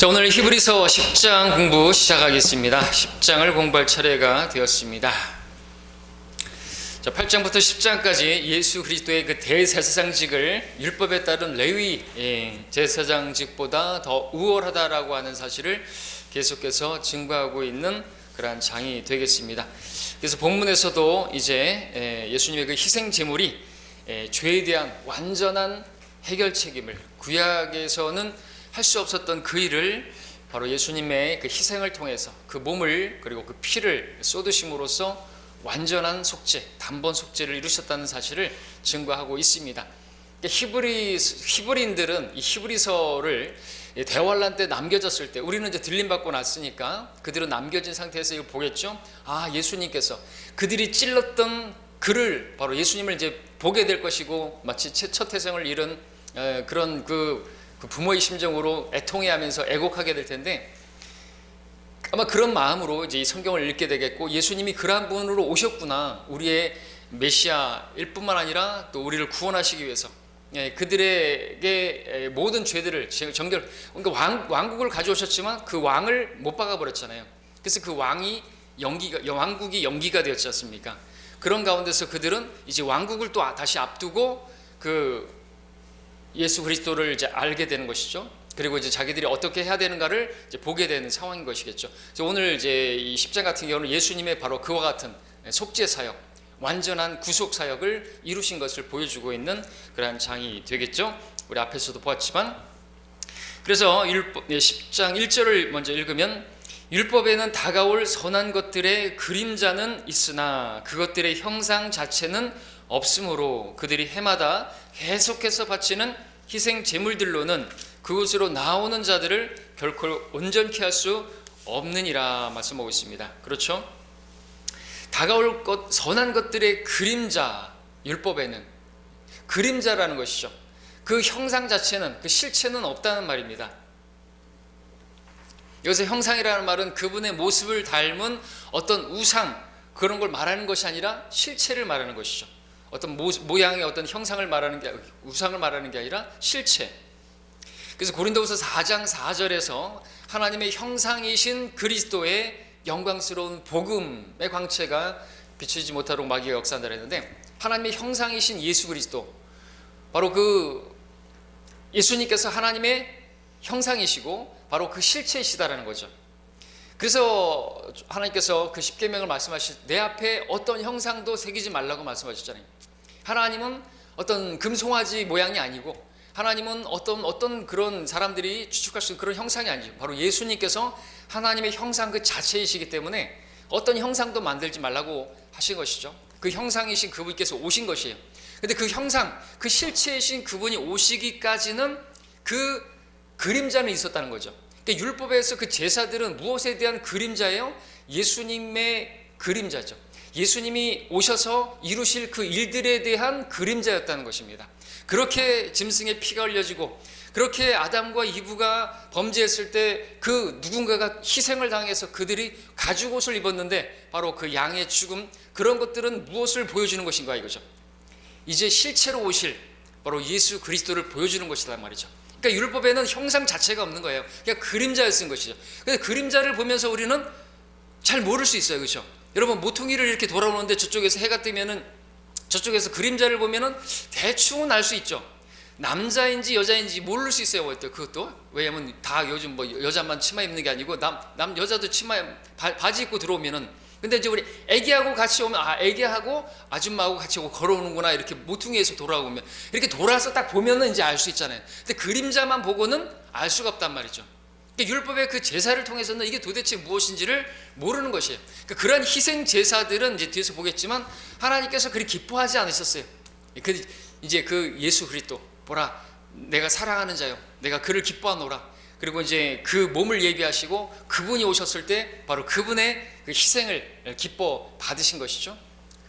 자, 오늘 히브리서 10장 공부 시작하겠습니다. 10장을 공부할 차례가 되었습니다. 자, 8장부터 10장까지 예수 그리스도의 그 대제사장직을 율법에 따른 레위 제사장직보다 더 우월하다라고 하는 사실을 계속해서 증거하고 있는 그러한 장이 되겠습니다. 그래서 본문에서도 이제 예수님의 그 희생 제물이 죄에 대한 완전한 해결 책임을, 구약에서는 할 수 없었던 그 일을 바로 예수님의 그 희생을 통해서 그 몸을 그리고 그 피를 쏟으심으로써 완전한 속죄, 단번 속죄를 이루셨다는 사실을 증거하고 있습니다. 히브리인들은 이 히브리서를 대환란 때 남겨졌을 때, 우리는 이제 들림받고 났으니까 그들은 남겨진 상태에서 이거 보겠죠. 아, 예수님께서 그들이 찔렀던 그를 바로 예수님을 이제 보게 될 것이고, 마치 첫 태생을 잃은 그런 그 부모의 심정으로 애통해하면서 애곡하게 될 텐데, 아마 그런 마음으로 이제 이 성경을 읽게 되겠고, 예수님이 그러한 분으로 오셨구나, 우리의 메시아일 뿐만 아니라 또 우리를 구원하시기 위해서 그들에게 모든 죄들을 정결, 그러니까 왕국을 가져오셨지만 그 왕을 못 박아버렸잖아요. 그래서 그 왕국이 연기가 되었지 않습니까? 그런 가운데서 그들은 이제 왕국을 또 다시 앞두고 그 예수 그리스도를 이제 알게 되는 것이죠. 그리고 이제 자기들이 어떻게 해야 되는가를 이제 보게 되는 상황인 것이겠죠. 오늘 이제 이 10장 같은 경우는 예수님의 바로 그와 같은 속죄 사역, 완전한 구속 사역을 이루신 것을 보여주고 있는 그러한 장이 되겠죠. 우리 앞에서도 보았지만, 그래서 10장 1절을 먼저 읽으면, 율법에는 다가올 선한 것들의 그림자는 있으나 그것들의 형상 자체는 없으므로 그들이 해마다 계속해서 바치는 희생 제물들로는 그곳으로 나오는 자들을 결코 온전케 할 수 없느니라 말씀하고 있습니다. 그렇죠? 다가올 것, 선한 것들의 그림자, 율법에는 그림자라는 것이죠. 그 형상 자체는, 그 실체는 없다는 말입니다. 여기서 형상이라는 말은 그분의 모습을 닮은 어떤 우상, 그런 걸 말하는 것이 아니라 실체를 말하는 것이죠. 어떤 모양의 어떤 형상을 말하는 게, 우상을 말하는 게 아니라 실체. 그래서 고린도후서 4장 4절에서 하나님의 형상이신 그리스도의 영광스러운 복음의 광채가 비추지 못하도록 마귀가 역사한다 했는데, 하나님의 형상이신 예수 그리스도, 바로 그 예수님께서 하나님의 형상이시고 바로 그 실체이시다라는 거죠. 그래서 하나님께서 그 십계명을 말씀하실 때 내 앞에 어떤 형상도 새기지 말라고 말씀하셨잖아요. 하나님은 어떤 금송아지 모양이 아니고, 하나님은 어떤 그런 사람들이 추측할 수 있는 그런 형상이 아니죠. 바로 예수님께서 하나님의 형상 그 자체이시기 때문에 어떤 형상도 만들지 말라고 하신 것이죠. 그 형상이신 그분께서 오신 것이에요. 근데 그 형상, 그 실체이신 그분이 오시기까지는 그 그림자는 있었다는 거죠. 그러니까 율법에서 그 제사들은 무엇에 대한 그림자예요? 예수님의 그림자죠. 예수님이 오셔서 이루실 그 일들에 대한 그림자였다는 것입니다. 그렇게 짐승의 피가 흘려지고, 그렇게 아담과 이브가 범죄했을 때 그 누군가가 희생을 당해서 그들이 가죽옷을 입었는데, 바로 그 양의 죽음, 그런 것들은 무엇을 보여주는 것인가 이거죠. 이제 실체로 오실 바로 예수 그리스도를 보여주는 것이란 말이죠. 그러니까 율법에는 형상 자체가 없는 거예요. 그냥 그림자였던 것이죠. 그래서 그림자를 보면서 우리는 잘 모를 수 있어요. 그렇죠? 여러분, 모퉁이를 이렇게 돌아오는데 저쪽에서 해가 뜨면은, 저쪽에서 그림자를 보면은 대충은 알 수 있죠. 남자인지 여자인지 모를 수 있어요. 그것도. 왜냐면 다 요즘 뭐 여자만 치마 입는 게 아니고 여자도 치마 바지 입고 들어오면은, 근데 이제 우리 애기하고 같이 오면, 아, 애기하고 아줌마하고 같이 걸어오는구나, 이렇게 모퉁이에서 돌아오면, 이렇게 돌아서 딱 보면은 이제 알 수 있잖아요. 근데 그림자만 보고는 알 수가 없단 말이죠. 그러니까 율법의 그 제사를 통해서는 이게 도대체 무엇인지를 모르는 것이에요. 그러니까 그러한 희생 제사들은 이제 뒤에서 보겠지만 하나님께서 그리 기뻐하지 않으셨어요. 이제 그 예수 그리스도, 보라, 내가 사랑하는 자요, 내가 그를 기뻐하노라. 그리고 이제 그 몸을 예비하시고 그분이 오셨을 때 바로 그분의 그 희생을 기뻐 받으신 것이죠.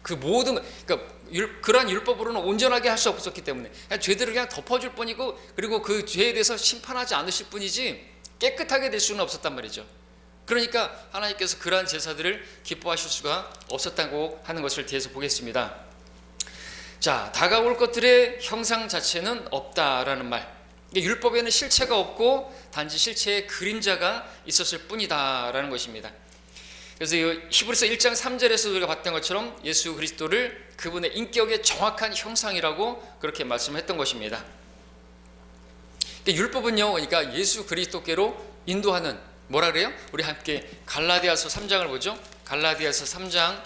그 모든, 그러니까 그러한 율법으로는 온전하게 할 수 없었기 때문에 그냥 죄들을 그냥 덮어줄 뿐이고, 그리고 그 죄에 대해서 심판하지 않으실 뿐이지 깨끗하게 될 수는 없었단 말이죠. 그러니까 하나님께서 그러한 제사들을 기뻐하실 수가 없었다고 하는 것을 뒤에서 보겠습니다. 자, 다가올 것들의 형상 자체는 없다라는 말, 율법에는 실체가 없고 단지 실체의 그림자가 있었을 뿐이다라는 것입니다. 그래서 히브리서 1장 3절에서 우리가 봤던 것처럼 예수 그리스도를 그분의 인격의 정확한 형상이라고 그렇게 말씀했던 것입니다. 율법은요, 그러니까 예수 그리스도께로 인도하는, 뭐라 그래요? 우리 함께 갈라디아서 3장을 보죠. 갈라디아서 3장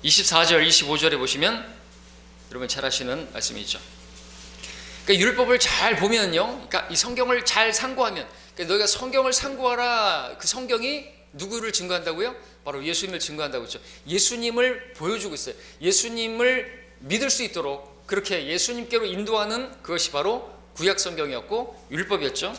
24절 25절에 보시면 여러분 잘 아시는 말씀이죠. 그러니까 율법을 잘 보면요, 그러니까 이 성경을 잘 상고하면, 그러니까 너희가 성경을 상고하라, 그 성경이 누구를 증거한다고요? 바로 예수님을 증거한다고 했죠. 예수님을 보여주고 있어요. 예수님을 믿을 수 있도록 그렇게 예수님께로 인도하는 그것이 바로 구약 성경이었고 율법이었죠.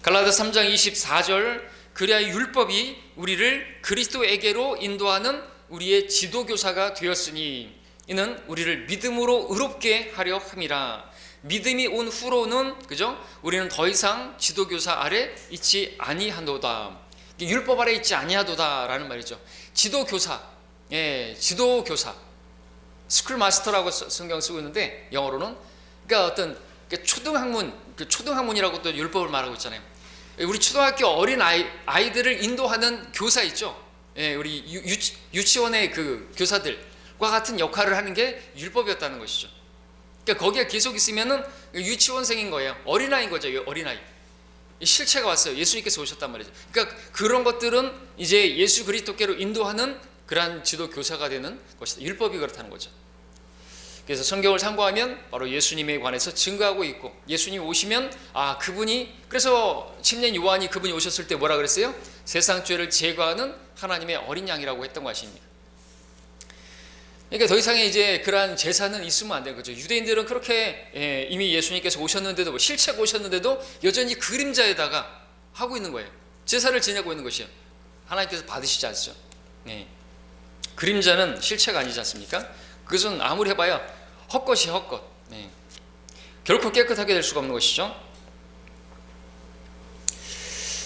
갈라디아서 3장 24절, 그리하여 율법이 우리를 그리스도에게로 인도하는 우리의 지도교사가 되었으니 이는 우리를 믿음으로 의롭게 하려 함이라. 믿음이 온 후로는, 그죠? 우리는 더 이상 지도교사 아래 있지 아니하노다. 율법 아래 있지 아니하도다라는 말이죠. 지도교사, 지도교사, 스쿨 마스터라고 성경 쓰고 있는데 영어로는, 그러니까 어떤 초등학문, 초등학문이라고 또 율법을 말하고 있잖아요. 우리 초등학교 어린 아이들을 인도하는 교사 있죠. 우리 유치원의 그 교사들과 같은 역할을 하는 게 율법이었다는 것이죠. 그러니까 거기에 계속 있으면은 유치원생인 거예요. 어린아이인 거죠. 어린아이. 실체가 왔어요. 예수님께서 오셨단 말이죠. 그러니까 그런 것들은 이제 예수 그리스도께로 인도하는 그러한 지도 교사가 되는 것이다. 율법이 그렇다는 거죠. 그래서 성경을 참고하면 바로 예수님에 관해서 증거하고 있고, 예수님이 오시면 그분이, 그래서 침례 요한이 그분이 오셨을 때 뭐라 그랬어요? 세상 죄를 제거하는 하나님의 어린 양이라고 했던 것입니다. 그러니까 더 이상의 이제 그러한 제사는 있으면 안 되는 거죠. 유대인들은 그렇게 이미 예수님께서 오셨는데도, 실체가 오셨는데도 여전히 그림자에다가 하고 있는 거예요. 제사를 지내고 있는 것이에요. 하나님께서 받으시지 않죠. 그림자는 실체가 아니지 않습니까? 그것은 아무리 해봐야 헛것이 헛것. 결코 깨끗하게 될 수가 없는 것이죠.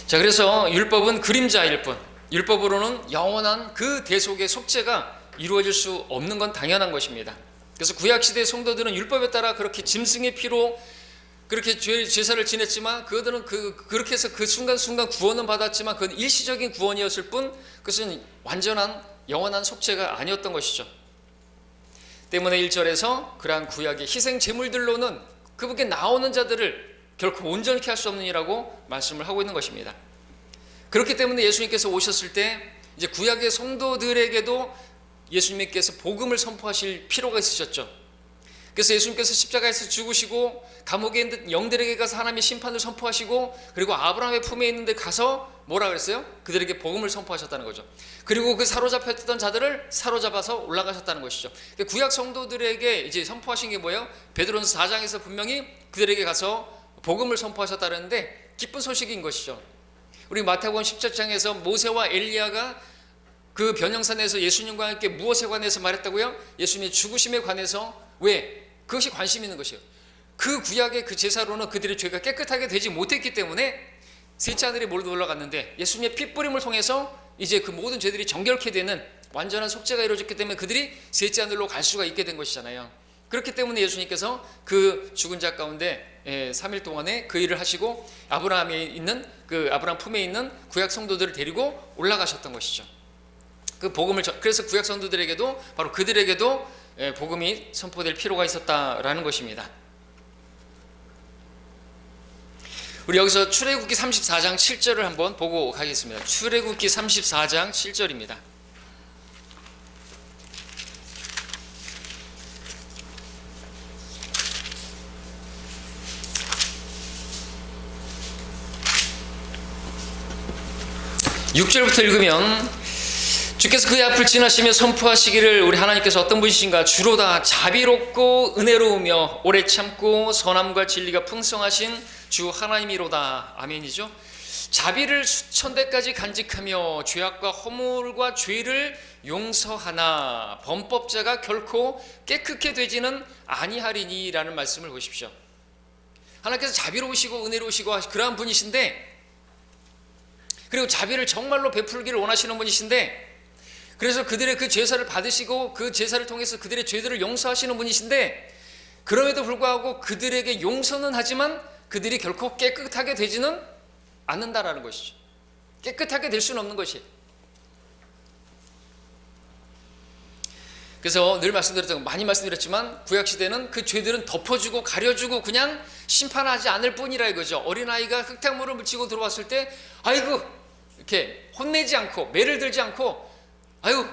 자, 그래서 율법은 그림자일 뿐, 율법으로는 영원한 그 대속의 속죄가 이루어질 수 없는 건 당연한 것입니다. 그래서 구약시대의 성도들은 율법에 따라 그렇게 짐승의 피로 그렇게 제사를 지냈지만, 그들은 그렇게 해서 그 순간순간 구원은 받았지만 그건 일시적인 구원이었을 뿐, 그것은 완전한 영원한 속죄가 아니었던 것이죠. 때문에 1절에서 그러한 구약의 희생 제물들로는 그분께 나오는 자들을 결코 온전케 할 수 없느니라고 말씀을 하고 있는 것입니다. 그렇기 때문에 예수님께서 오셨을 때 이제 구약의 성도들에게도 예수님께서 복음을 선포하실 필요가 있으셨죠. 그래서 예수님께서 십자가에서 죽으시고 감옥에 있는 영들에게 가서 하나님의 심판을 선포하시고, 그리고 아브라함의 품에 있는 데 가서 뭐라 그랬어요? 그들에게 복음을 선포하셨다는 거죠. 그리고 그 사로잡혔던 자들을 사로잡아서 올라가셨다는 것이죠. 구약 성도들에게 이제 선포하신 게 뭐예요? 베드로전서 4장에서 분명히 그들에게 가서 복음을 선포하셨다는데 기쁜 소식인 것이죠. 우리 마태복음 17장에서 모세와 엘리야가 그 변형산에서 예수님과 함께 무엇에 관해서 말했다고요? 예수님의 죽으심에 관해서. 왜? 그것이 관심 있는 것이에요. 그 구약의 그 제사로는 그들의 죄가 깨끗하게 되지 못했기 때문에 셋째 하늘에 몰고 올라갔는데, 예수님의 핏부림을 통해서 이제 그 모든 죄들이 정결케 되는 완전한 속죄가 이루어졌기 때문에 그들이 셋째 하늘로 갈 수가 있게 된 것이잖아요. 그렇기 때문에 예수님께서 그 죽은 자 가운데 3일 동안에 그 일을 하시고 아브라함에 있는 그 아브라함 품에 있는 구약 성도들을 데리고 올라가셨던 것이죠. 그 복음을, 그래서 구약 성도들에게도, 바로 그들에게도 복음이 선포될 필요가 있었다라는 것입니다. 우리 여기서 출애굽기 34장 7절을 한번 보고 가겠습니다. 출애굽기 34장 7절입니다. (6절부터) 읽으면, 주께서 그의 앞을 지나시며 선포하시기를, 우리 하나님께서 어떤 분이신가? 주로다 자비롭고 은혜로우며 오래 참고 선함과 진리가 풍성하신 주 하나님이로다. 아멘이죠. 자비를 수천대까지 간직하며 죄악과 허물과 죄를 용서하나 범법자가 결코 깨끗게 되지는 아니하리니 라는 말씀을 보십시오. 하나님께서 자비로우시고 은혜로우시고 그러한 분이신데, 그리고 자비를 정말로 베풀기를 원하시는 분이신데, 그래서 그들의 그 제사를 받으시고 그 제사를 통해서 그들의 죄들을 용서하시는 분이신데, 그럼에도 불구하고 그들에게 용서는 하지만 그들이 결코 깨끗하게 되지는 않는다라는 것이죠. 깨끗하게 될 수는 없는 것이에요. 그래서 늘 많이 말씀드렸지만 구약시대는 그 죄들은 덮어주고 가려주고 그냥 심판하지 않을 뿐이라 이거죠. 어린아이가 흙탕물을 묻히고 들어왔을 때 아이고 이렇게 혼내지 않고 매를 들지 않고 아유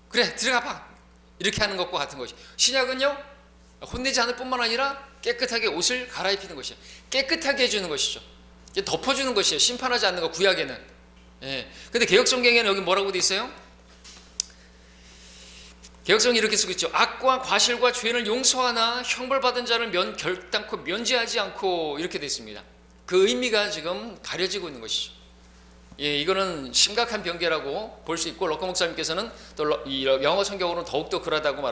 그래 들어가 봐 이렇게 하는 것과 같은 것이, 신약은요 혼내지 않을 뿐만 아니라 깨끗하게 옷을 갈아입히는 것이에요. 깨끗하게 해주는 것이죠. 덮어주는 것이에요. 심판하지 않는 것, 구약에는. 예. 근데 개혁성경에는 여기 뭐라고 돼 있어요? 개혁성이 이렇게 쓰고 있죠. 악과 과실과 죄를 용서하나 형벌받은 자를 결단코 면제하지 않고, 이렇게 돼 있습니다. 그 의미가 지금 가려지고 있는 것이죠. 예, 이거는 심각한 변개라고 볼 수 있고, 럭커 목사님께서는 또 이 영어 성경으로는 더욱더 그러다고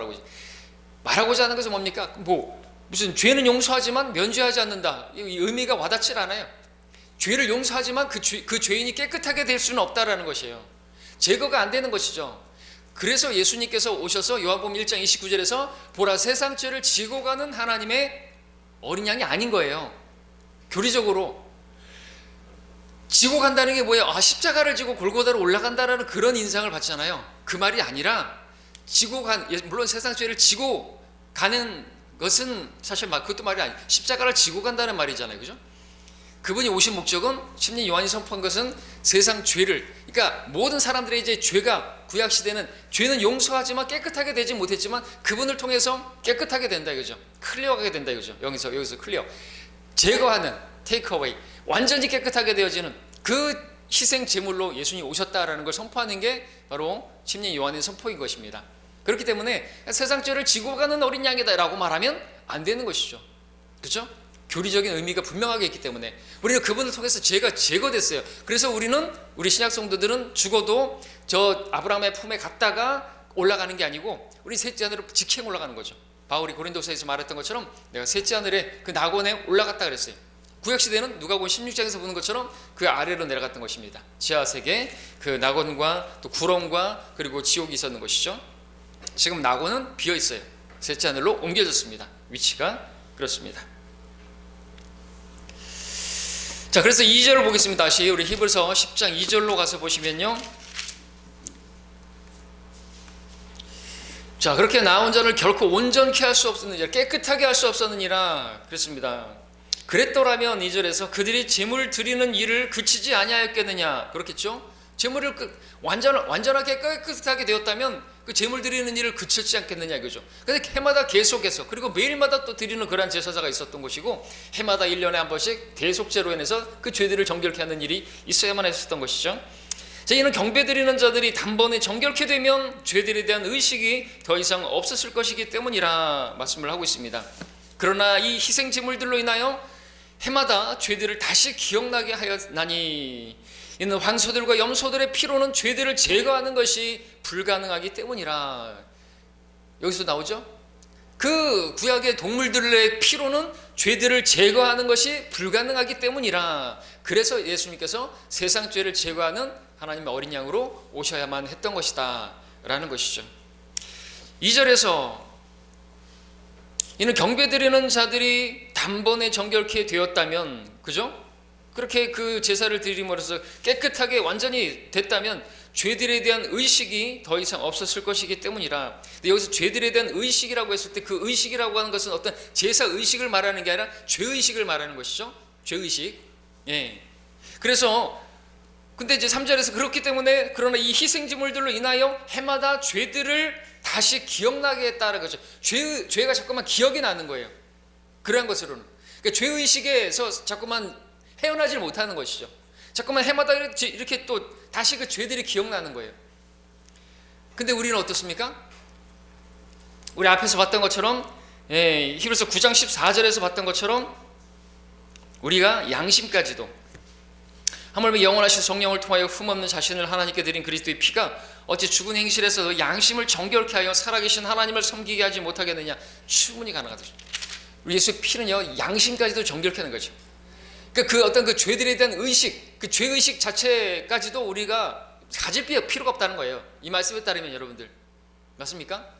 말하고자 하는 것은 뭡니까? 무슨 죄는 용서하지만 면제하지 않는다. 이 의미가 와닿질 않아요. 죄를 용서하지만 그 죄인이 깨끗하게 될 수는 없다라는 것이에요. 제거가 안 되는 것이죠. 그래서 예수님께서 오셔서 요한복음 1장 29절에서 보라 세상 죄를 지고 가는 하나님의 어린 양이 아닌 거예요. 교리적으로 지고 간다는 게 뭐예요? 십자가를 지고 골고다로 올라간다라는 그런 인상을 받잖아요. 그 말이 아니라 물론 세상 죄를 지고 가는 것은 사실 그것도 말이 아니에요. 십자가를 지고 간다는 말이잖아요. 그죠? 그분이 오신 목적은 심리 요한이 선포한 것은 세상 죄를, 그러니까 모든 사람들의 이제 죄가, 구약 시대는 죄는 용서하지만 깨끗하게 되지 못했지만 그분을 통해서 깨끗하게 된다 이거죠. 클리어하게 된다 이거죠. 여기서 클리어, 제거하는, 테이크 어웨이, 완전히 깨끗하게 되어지는 그 희생 제물로 예수님이 오셨다라는 걸 선포하는 게 바로 심리 요한의 선포인 것입니다. 그렇기 때문에 세상 죄를 지고 가는 어린 양이다라고 말하면 안 되는 것이죠. 그렇죠? 교리적인 의미가 분명하게 있기 때문에 우리는 그분을 통해서 죄가 제거됐어요. 그래서 우리 신약 성도들은 죽어도 저 아브라함의 품에 갔다가 올라가는 게 아니고 우리 셋째 하늘로 직행 올라가는 거죠. 바울이 고린도서에서 말했던 것처럼 내가 셋째 하늘에 그 낙원에 올라갔다 그랬어요. 구약시대는 누가복음 16장에서 보는 것처럼 그 아래로 내려갔던 것입니다. 지하세계, 그 낙원과 또 구름과 그리고 지옥이 있었는 것이죠. 지금 낙원은 비어 있어요. 셋째 하늘로 옮겨졌습니다. 위치가 그렇습니다. 자, 그래서 2절을 보겠습니다. 다시 우리 히브리서 10장 2절로 가서 보시면요. 자, 그렇게 나온 자를 결코 온전케 할 수 없었느니라, 깨끗하게 할 수 없었느니라 그랬습니다. 그랬더라면 2절에서 그들이 제물 드리는 일을 그치지 아니하였겠느냐, 그렇겠죠? 제물을 완전하게 깨끗하게 되었다면 그 제물 드리는 일을 그쳤지 않겠느냐 이거죠. 근데 해마다 계속해서, 그리고 매일마다 또 드리는 그러한 제사자가 있었던 것이고, 해마다 1년에 한 번씩 대속죄로 인해서 그 죄들을 정결케 하는 일이 있어야만 했었던 것이죠. 자, 이는 경배 드리는 자들이 단번에 정결케 되면 죄들에 대한 의식이 더 이상 없었을 것이기 때문이라 말씀을 하고 있습니다. 그러나 이 희생 제물들로 인하여 해마다 죄들을 다시 기억나게 하였나니 이는 황소들과 염소들의 피로는 죄들을 제거하는 것이 불가능하기 때문이라. 여기서 나오죠? 그 구약의 동물들의 피로는 죄들을 제거하는 것이 불가능하기 때문이라. 그래서 예수님께서 세상 죄를 제거하는 하나님의 어린 양으로 오셔야만 했던 것이다 라는 것이죠. 2절에서 이는 경배드리는 자들이 단번에 정결케 되었다면, 그죠? 그렇게 그 제사를 드림으로써 깨끗하게 완전히 됐다면 죄들에 대한 의식이 더 이상 없었을 것이기 때문이라. 근데 여기서 죄들에 대한 의식이라고 했을 때 그 의식이라고 하는 것은 어떤 제사 의식을 말하는 게 아니라 죄의식을 말하는 것이죠. 죄의식. 예. 그래서 근데 이제 3절에서 그렇기 때문에 그러나 이 희생제물들로 인하여 해마다 죄들을 다시 기억나게 했다는 거죠. 죄가 자꾸만 기억이 나는 거예요. 그러한 것으로는. 그러니까 죄의식에서 자꾸만 헤어나질 못하는 것이죠. 자꾸만 해마다 이렇게 또 다시 그 죄들이 기억나는 거예요. 근데 우리는 어떻습니까? 우리 앞에서 봤던 것처럼, 히브리서 9장 14절에서 봤던 것처럼 우리가 양심까지도 하물며 영원하신 성령을 통하여 흠없는 자신을 하나님께 드린 그리스도의 피가 어찌 죽은 행실에서도 양심을 정결케 하여 살아계신 하나님을 섬기게 하지 못하겠느냐. 충분히 가능하다. 우리 예수의 피는요 양심까지도 정결케 하는 거죠. 그 어떤 그 죄들에 대한 의식, 그 죄의식 자체까지도 우리가 가질 필요가 없다는 거예요. 이 말씀에 따르면 여러분들 맞습니까?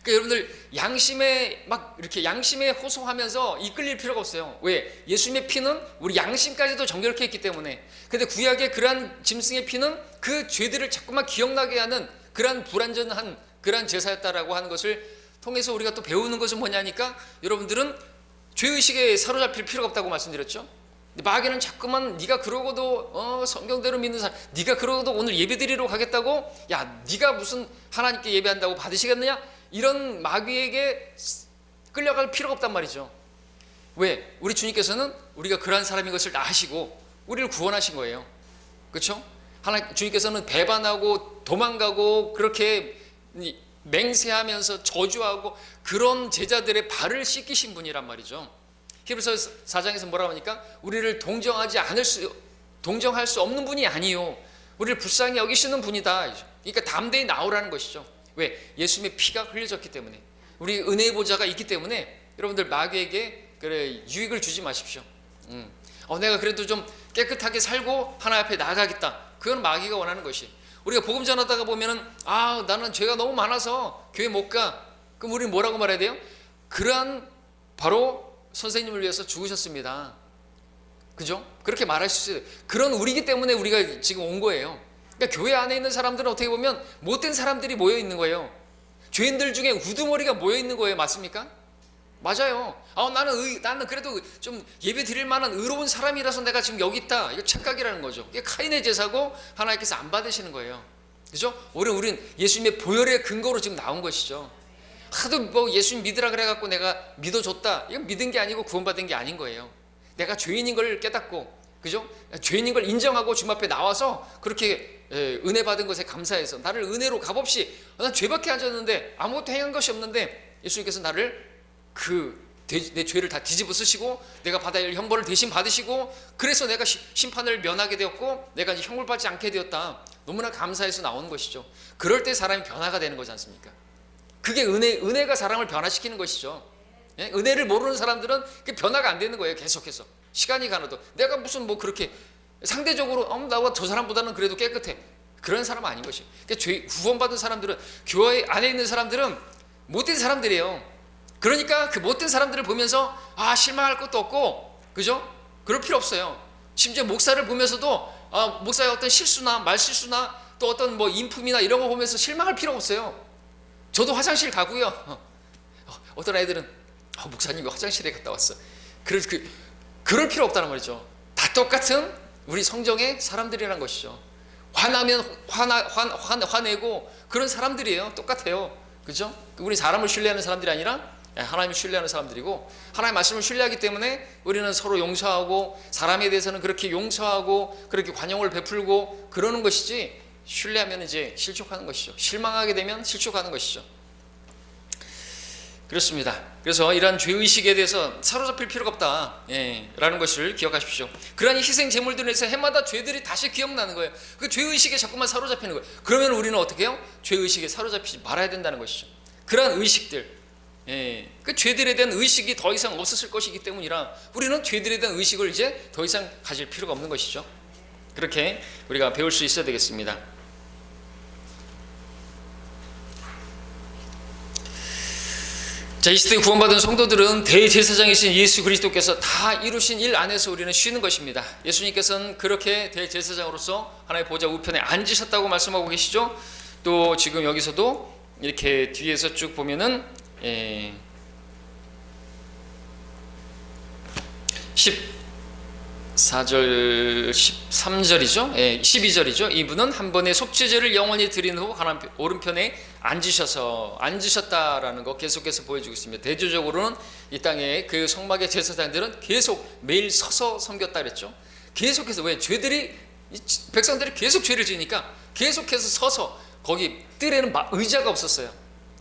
그러니까 여러분들 양심에 막 이렇게 양심에 호소하면서 이끌릴 필요가 없어요. 왜? 예수님의 피는 우리 양심까지도 정결케 했기 때문에. 근데 구약의 그러한 짐승의 피는 그 죄들을 자꾸만 기억나게 하는 그러한 불완전한 그러한 제사였다라고 하는 것을 통해서 우리가 또 배우는 것은 뭐냐니까 여러분들은 죄의식에 사로잡힐 필요가 없다고 말씀드렸죠. 마귀는 자꾸만 네가 그러고도 성경대로 믿는 사람, 네가 그러고도 오늘 예배드리러 가겠다고, 야 네가 무슨 하나님께 예배한다고 받으시겠느냐, 이런 마귀에게 끌려갈 필요가 없단 말이죠. 왜? 우리 주님께서는 우리가 그러한 사람인 것을 다 아시고 우리를 구원하신 거예요. 그렇죠? 주님께서는 배반하고 도망가고 그렇게 맹세하면서 저주하고 그런 제자들의 발을 씻기신 분이란 말이죠. 히브리서 4장에서 뭐라고 하니까 우리를 동정할 수 없는 분이 아니요, 우리를 불쌍히 여기시는 분이다. 그러니까 담대히 나오라는 것이죠. 왜? 예수님의 피가 흘려졌기 때문에, 우리 은혜의 보좌가 있기 때문에 여러분들 마귀에게 그래 유익을 주지 마십시오. 내가 그래도 좀 깨끗하게 살고 하나님 앞에 나아가겠다. 그건 마귀가 원하는 것이. 우리가 복음 전하다가 보면은 나는 죄가 너무 많아서 교회 못 가. 그럼 우리는 뭐라고 말해야 돼요? 그러한 바로 선생님을 위해서 죽으셨습니다. 그죠? 그렇게 말할 수 있어요. 그런 우리이기 때문에 우리가 지금 온 거예요. 그러니까 교회 안에 있는 사람들은 어떻게 보면 못된 사람들이 모여 있는 거예요. 죄인들 중에 우두머리가 모여 있는 거예요. 맞습니까? 맞아요. 나는 그래도 좀 예배 드릴 만한 의로운 사람이라서 내가 지금 여기 있다. 이거 착각이라는 거죠. 이게 카인의 제사고 하나님께서 안 받으시는 거예요. 그죠? 우리는 예수님의 보혈의 근거로 지금 나온 것이죠. 하도 뭐 예수님 믿으라 그래갖고 내가 믿어줬다. 이건 믿은 게 아니고 구원받은 게 아닌 거예요. 내가 죄인인 걸 깨닫고, 그죠? 죄인인 걸 인정하고 주님 앞에 나와서 그렇게 은혜 받은 것에 감사해서 나를 은혜로 값없이, 난 죄밖에 안 졌는데 아무것도 행한 것이 없는데 예수님께서 나를 내 죄를 다 뒤집어 쓰시고 내가 받아야 할 형벌을 대신 받으시고, 그래서 내가 심판을 면하게 되었고 내가 이제 형벌 받지 않게 되었다. 너무나 감사해서 나오는 것이죠. 그럴 때 사람이 변화가 되는 거지 않습니까? 그게 은혜가 사람을 변화시키는 것이죠. 예? 은혜를 모르는 사람들은 그게 변화가 안 되는 거예요. 계속해서 시간이 가나도 내가 무슨 뭐 그렇게 상대적으로 나와 저 사람보다는 그래도 깨끗해, 그런 사람은 아닌 것이에요. 그러니까 구원받은 사람들은, 교회 안에 있는 사람들은 못된 사람들이에요. 그러니까 그 못된 사람들을 보면서 실망할 것도 없고, 그죠? 그럴 필요 없어요. 심지어 목사를 보면서도 목사의 어떤 실수나 말실수나 또 어떤 뭐 인품이나 이런 거 보면서 실망할 필요 없어요. 저도 화장실 가고요. 어떤 애들은 목사님이 화장실에 갔다 왔어. 그럴 필요 없다는 말이죠. 다 똑같은 우리 성정의 사람들이란 것이죠. 화나면 화내고 그런 사람들이에요. 똑같아요. 그죠? 우리 사람을 신뢰하는 사람들이 아니라 하나님을 신뢰하는 사람들이고, 하나님의 말씀을 신뢰하기 때문에 우리는 서로 용서하고 사람에 대해서는 그렇게 용서하고 그렇게 관용을 베풀고 그러는 것이지, 신뢰하면 이제 실족하는 것이죠. 실망하게 되면 실족하는 것이죠. 그렇습니다. 그래서 이러한 죄의식에 대해서 사로잡힐 필요가 없다 라는 것을 기억하십시오. 그러한 희생 제물들에 대해서 해마다 죄들이 다시 기억나는 거예요. 그 죄의식에 자꾸만 사로잡히는 거예요. 그러면 우리는 어떻게 해요? 죄의식에 사로잡히지 말아야 된다는 것이죠. 그러한 의식들, 그 죄들에 대한 의식이 더 이상 없었을 것이기 때문이라 우리는 죄들에 대한 의식을 이제 더 이상 가질 필요가 없는 것이죠. 그렇게 우리가 배울 수 있어야 되겠습니다. 자, 이 시대에 구원받은 성도들은 대제사장이신 예수 그리스도께서 다 이루신 일 안에서 우리는 쉬는 것입니다. 예수님께서는 그렇게 대제사장으로서 하나님의 보좌 우편에 앉으셨다고 말씀하고 계시죠. 또 지금 여기서도 이렇게 뒤에서 쭉 보면은 14절 13절이죠 12절이죠 이분은 한 번의 속죄제를 영원히 드린 후 하나님 오른편에 앉으셨다라는 거 계속해서 보여주고 있습니다. 대조적으로는 이 땅에 그 성막의 제사장들은 계속 매일 서서 섬겼다 그랬죠. 계속해서, 왜? 백성들이 계속 죄를 지으니까 계속해서 서서, 거기 뜰에는 의자가 없었어요.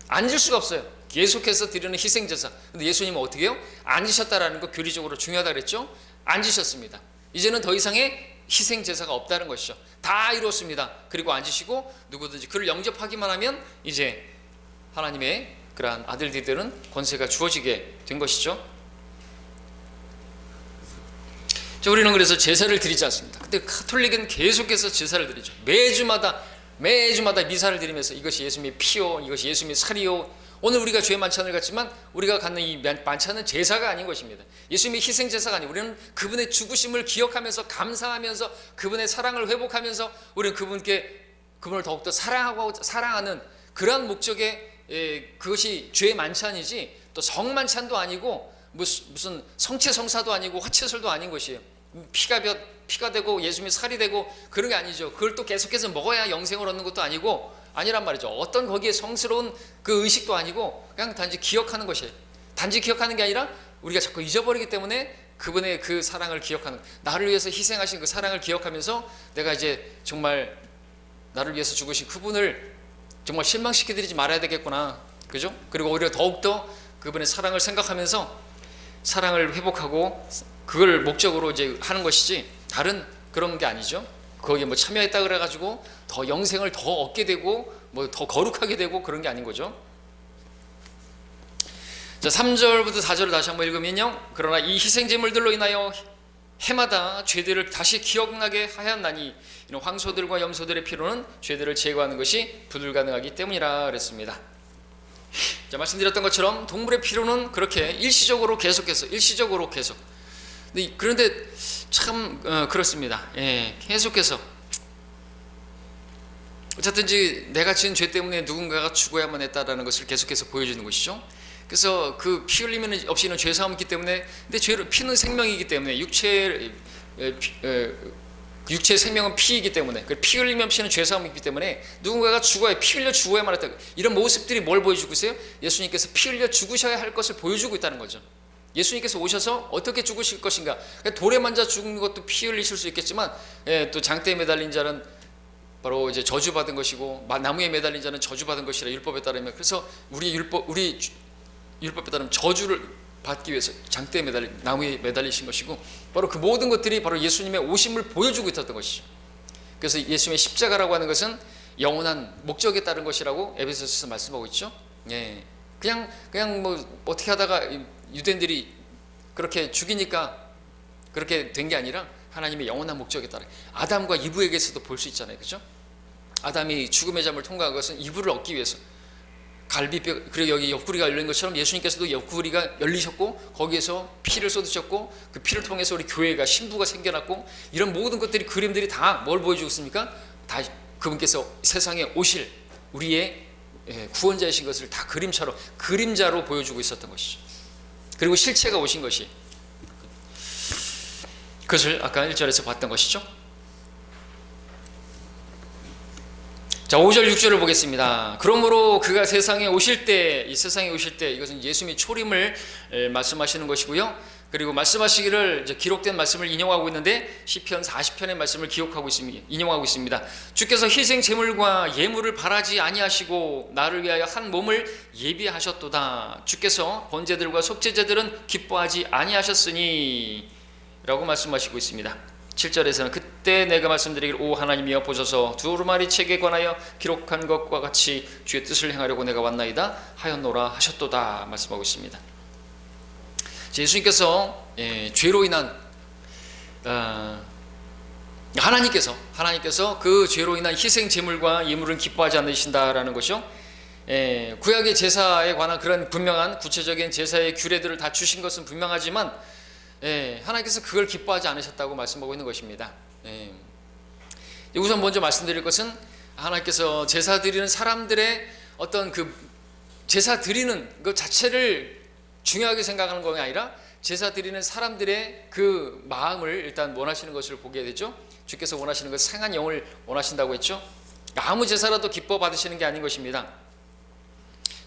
앉을 수가 없어요. 계속해서 드리는 희생제사. 근데 예수님은 어떻게 해요? 앉으셨다라는 거 교리적으로 중요하다 그랬죠. 앉으셨습니다. 이제는 더 이상의 희생제사가 없다는 것이죠. 다 이루었습니다. 그리고 앉으시고 누구든지 그를 영접하기만 하면 이제 하나님의 그러한 아들들은 권세가 주어지게 된 것이죠. 자, 우리는 그래서 제사를 드리지 않습니다. 근데 가톨릭은 계속해서 제사를 드리죠. 매주마다 미사를 드리면서 이것이 예수님의 피요, 이것이 예수님의 살이요. 오늘 우리가 주의 만찬을 갖지만 우리가 갖는 이 만찬은 제사가 아닌 것입니다. 예수님의 희생 제사가 아니고 우리는 그분의 죽으심을 기억하면서 감사하면서 그분의 사랑을 회복하면서 우리는 그분을 더욱더 사랑하는 그러한 목적의 그것이 죄의 만찬이지 또 성만찬도 아니고 무슨 성체성사도 아니고 화채설도 아닌 것이에요. 피가 되고 예수님이 살이 되고 그런 게 아니죠. 그걸 또 계속해서 먹어야 영생을 얻는 것도 아니란 말이죠. 어떤 거기에 성스러운 그 의식도 아니고 그냥 단지 기억하는 것이에요. 단지 기억하는 게 아니라 우리가 자꾸 잊어버리기 때문에 그분의 그 사랑을 기억하는, 나를 위해서 희생하신 그 사랑을 기억하면서 내가 이제 정말 나를 위해서 죽으신 그분을 정말 실망시켜드리지 말아야 되겠구나, 그죠? 그리고 오히려 더욱더 그분의 사랑을 생각하면서 사랑을 회복하고 그걸 목적으로 이제 하는 것이지 다른 그런 게 아니죠. 거기에 뭐 참여했다 그래가지고 더 영생을 더 얻게 되고 뭐 더 거룩하게 되고 그런 게 아닌 거죠. 자, 3절부터 4절을 다시 한번 읽으면요. 그러나 이 희생제물들로 인하여 해마다 죄들을 다시 기억나게 하였나니 이는 황소들과 염소들의 피로는 죄들을 제거하는 것이 불가능하기 때문이라 그랬습니다. 자, 말씀드렸던 것처럼 동물의 피로는 그렇게 일시적으로 계속. 그런데 참 그렇습니다. 예, 계속해서 어쨌든지 내가 지은 죄 때문에 누군가가 죽어야만 했다라는 것을 계속해서 보여주는 것이죠. 그래서 그 피 흘리면 없이는 죄 사함 있기 때문에, 근데 피는 생명이기 때문에 육체의 생명은 피이기 때문에, 피 흘리면 없이는 죄 사함이 있기 때문에 누군가가 피 흘려 죽어야만 했다. 이런 모습들이 뭘 보여주고 있어요? 예수님께서 피 흘려 죽으셔야 할 것을 보여주고 있다는 거죠. 예수님께서 오셔서 어떻게 죽으실 것인가. 돌에 만져 죽는 것도 피 흘리실 수 있겠지만, 또 장대에 매달린 자는 바로 이제 저주받은 것이고 나무에 매달린 자는 저주받은 것이라, 율법에 따르면. 그래서 우리 율법에 따르면 저주를 받기 위해서 장대에 나무에 매달리신 것이고, 바로 그 모든 것들이 바로 예수님의 오심을 보여주고 있었던 것이죠. 그래서 예수님의 십자가라고 하는 것은 영원한 목적에 따른 것이라고 에베소서에서 말씀하고 있죠. 예, 그냥 뭐 어떻게 하다가 유대인들이 그렇게 죽이니까 그렇게 된 게 아니라 하나님의 영원한 목적에 따라 아담과 이브에게서도 볼 수 있잖아요, 그렇죠? 아담이 죽음의 잠을 통과한 것은 이브를 얻기 위해서, 갈비뼈, 그리고 여기 옆구리가 열린 것처럼 예수님께서도 옆구리가 열리셨고 거기에서 피를 쏟으셨고 그 피를 통해서 우리 교회가 신부가 생겨났고, 이런 모든 것들이, 그림들이 다 뭘 보여주고 있습니까? 다 그분께서 세상에 오실 우리의 구원자이신 것을 다 그림자로 보여주고 있었던 것이죠. 그리고 실체가 오신 것이, 그것을 아까 1절에서 봤던 것이죠. 자, 5절 6절을 보겠습니다. 그러므로 그가 세상에 오실 때, 이것은 예수님의 초림을 말씀하시는 것이고요. 그리고 말씀하시기를, 이제 기록된 말씀을 인용하고 있는데 시편 40편의 말씀을 인용하고 있습니다. 주께서 희생 제물과 예물을 바라지 아니하시고 나를 위하여 한 몸을 예비하셨도다. 주께서 번제들과 속죄제들은 기뻐하지 아니하셨으니 라고 말씀하시고 있습니다. 7절에서는 그때 내가 말씀드리길, 오 하나님이여 보소서, 두루마리 책에 관하여 기록한 것과 같이 주의 뜻을 행하려고 내가 왔나이다 하였노라 하셨도다 말씀하고 있습니다. 예수님께서 죄로 인한 하나님께서 그 죄로 인한 희생 제물과 예물은 기뻐하지 않으신다라는 것이요. 구약의 제사에 관한 그런 분명한 구체적인 제사의 규례들을 다 주신 것은 분명하지만 하나님께서 그걸 기뻐하지 않으셨다고 말씀하고 있는 것입니다. 우선 먼저 말씀드릴 것은, 하나님께서 제사 드리는 사람들의 어떤 그 제사 드리는 것 자체를 중요하게 생각하는 것이 아니라 제사 드리는 사람들의 그 마음을 일단 원하시는 것을 보게 되죠. 주께서 원하시는 것은 상한 영을 원하신다고 했죠. 아무 제사라도 기뻐 받으시는 게 아닌 것입니다.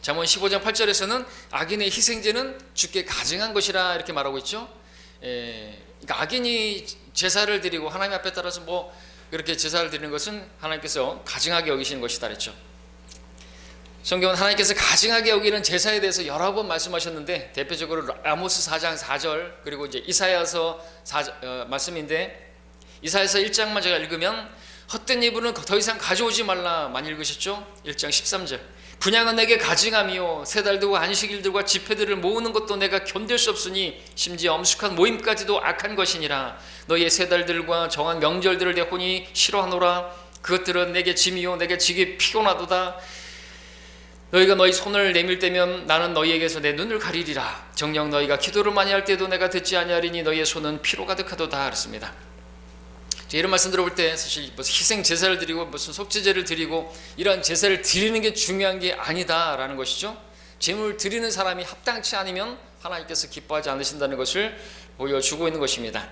잠언 15장 8절에서는 악인의 희생제는 주께 가증한 것이라 이렇게 말하고 있죠. 그러니까 악인이 제사를 드리고 하나님 앞에 따라서 뭐 그렇게 제사를 드리는 것은 하나님께서 가증하게 여기시는 것이다 그랬죠. 성경은 하나님께서 가증하게 여기는 제사에 대해서 여러 번 말씀하셨는데, 대표적으로 아모스 4장 4절, 그리고 이제 이사야서 말씀인데, 이사야서 1장만 제가 읽으면 헛된 예물은 더 이상 가져오지 말라 많이 읽으셨죠? 1장 13절. 분양은 내게 가증함이요 세 달들과 안식일들과 집회들을 모으는 것도 내가 견딜 수 없으니 심지어 엄숙한 모임까지도 악한 것이니라. 너희의 세 달들과 정한 명절들을 내 혼이 싫어하노라. 그것들은 내게 짐이요 내게 지기 피곤하도다. 너희가 너희 손을 내밀 때면 나는 너희에게서 내 눈을 가리리라. 정녕 너희가 기도를 많이 할 때도 내가 듣지 아니하리니 너희의 손은 피로 가득하도다 그랬습니다. 이런 말씀 들어볼 때 사실 무슨 희생 제사를 드리고 무슨 속죄제를 드리고 이런 제사를 드리는 게 중요한 게 아니다라는 것이죠. 제물 드리는 사람이 합당치 않으면 하나님께서 기뻐하지 않으신다는 것을 보여주고 있는 것입니다.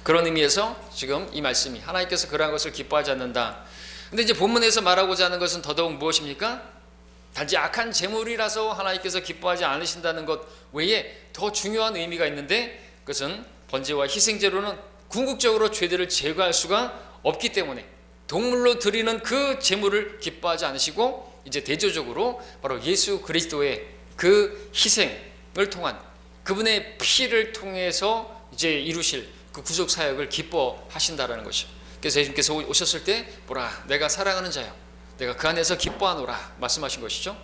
그런 의미에서 지금 이 말씀이 하나님께서 그러한 것을 기뻐하지 않는다. 근데 이제 본문에서 말하고자 하는 것은 더더욱 무엇입니까? 단지 악한 제물이라서 하나님께서 기뻐하지 않으신다는 것 외에 더 중요한 의미가 있는데, 그것은 번제와 희생제로는 궁극적으로 죄들을 제거할 수가 없기 때문에 동물로 드리는 그 제물을 기뻐하지 않으시고 이제 대조적으로 바로 예수 그리스도의 그 희생을 통한 그분의 피를 통해서 이제 이루실 그 구속 사역을 기뻐하신다라는 것이죠. 그래서 예수님께서 오셨을 때 보라 내가 사랑하는 자여 내가 그 안에서 기뻐하노라 말씀하신 것이죠.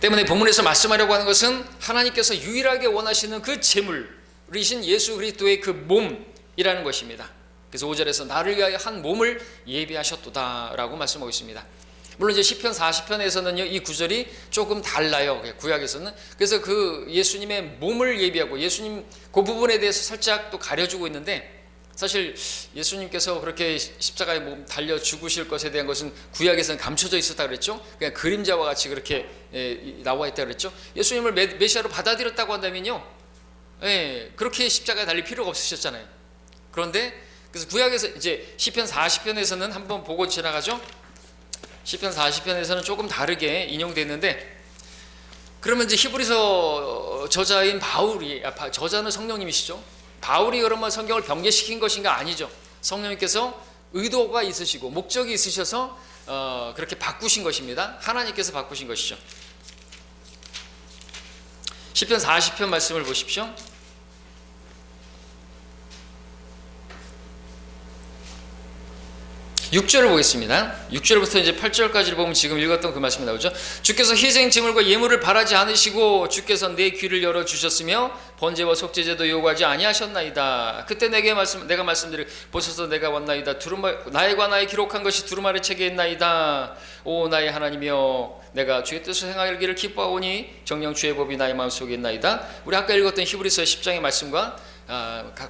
때문에 본문에서 말씀하려고 하는 것은 하나님께서 유일하게 원하시는 그 제물이신 예수 그리스도의 그 몸이라는 것입니다. 그래서 5절에서 나를 위하여 한 몸을 예비하셨도다 라고 말씀하고 있습니다. 물론 이제 시편 40편에서는요 이 구절이 조금 달라요, 구약에서는. 그래서 그 예수님의 몸을 예비하고 예수님 그 부분에 대해서 살짝 또 가려주고 있는데, 사실 예수님께서 그렇게 십자가에 몸 달려 죽으실 것에 대한 것은 구약에서는 감춰져 있었다 그랬죠. 그냥 그림자와 같이 그렇게 나와 있다 그랬죠. 예수님을 메시아로 받아들였다고 한다면요, 그렇게 십자가에 달릴 필요가 없으셨잖아요. 그런데 그래서 구약에서 이제 시편 40편에서는 한번 보고 지나가죠. 시편 40편에서는 조금 다르게 인용됐는데, 그러면 이제 히브리서 저자인 바울이, 저자는 성령님이시죠. 바울이 그러면 성경을 변개시킨 것인가? 아니죠. 성령님께서 의도가 있으시고 목적이 있으셔서 그렇게 바꾸신 것입니다. 하나님께서 바꾸신 것이죠. 시편 40편 말씀을 보십시오. 6절을 보겠습니다. 6절부터 이제 8절까지를 보면 지금 읽었던 그 말씀이 나오죠. 주께서 희생 제물과 예물을 바라지 않으시고 주께서 내 귀를 열어 주셨으며 번제와 속죄제도 요구하지 아니하셨나이다. 그때 내가 말씀드릴 보소서 내가 왔나이다. 나에 관하여 기록한 것이 두루마리 책에 있나이다. 오 나의 하나님이여 내가 주의 뜻을 행하기를 기뻐하오니 정녕 주의 법이 나의 마음속에 있나이다. 우리 아까 읽었던 히브리서 10장의 말씀과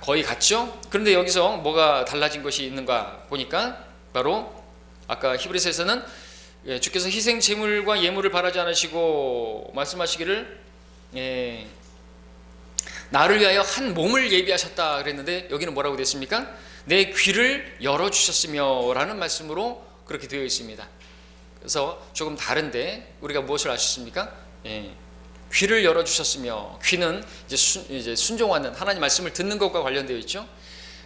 거의 같죠. 그런데 여기서 뭐가 달라진 것이 있는가 보니까 바로 아까 히브리서에서는 주께서 희생 제물과 예물을 바라지 않으시고 말씀하시기를 나를 위하여 한 몸을 예비하셨다 그랬는데, 여기는 뭐라고 됐습니까? 내 귀를 열어주셨으며 라는 말씀으로 그렇게 되어 있습니다. 그래서 조금 다른데 우리가 무엇을 아셨습니까? 귀를 열어주셨으며, 귀는 이제 순종하는 하나님 말씀을 듣는 것과 관련되어 있죠.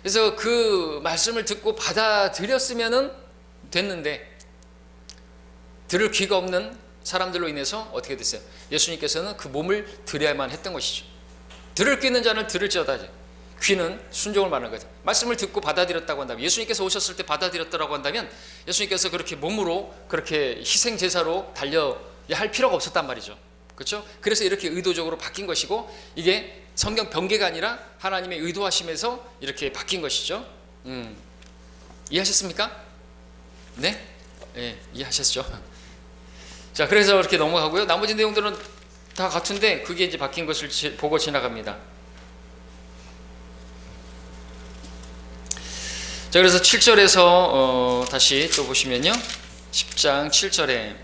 그래서 그 말씀을 듣고 받아들였으면 됐는데, 들을 귀가 없는 사람들로 인해서 어떻게 됐어요? 예수님께서는 그 몸을 드려야만 했던 것이죠. 들을 귀 있는 자는 들을지어다. 귀는 순종을 말하는 거죠. 말씀을 듣고 받아들였다고 한다면, 예수님께서 오셨을 때 받아들였다고 한다면 예수님께서 그렇게 몸으로 그렇게 희생 제사로 달려야 할 필요가 없었단 말이죠. 그렇죠? 그래서 이렇게 의도적으로 바뀐 것이고, 이게 성경 변개가 아니라 하나님의 의도하심에서 이렇게 바뀐 것이죠. 이해하셨습니까? 네? 이해하셨죠? 자, 그래서 이렇게 넘어가고요. 나머지 내용들은 다 같은데 그게 이제 바뀐 것을 보고 지나갑니다. 자, 그래서 7절에서 다시 또 보시면요, 10장 7절에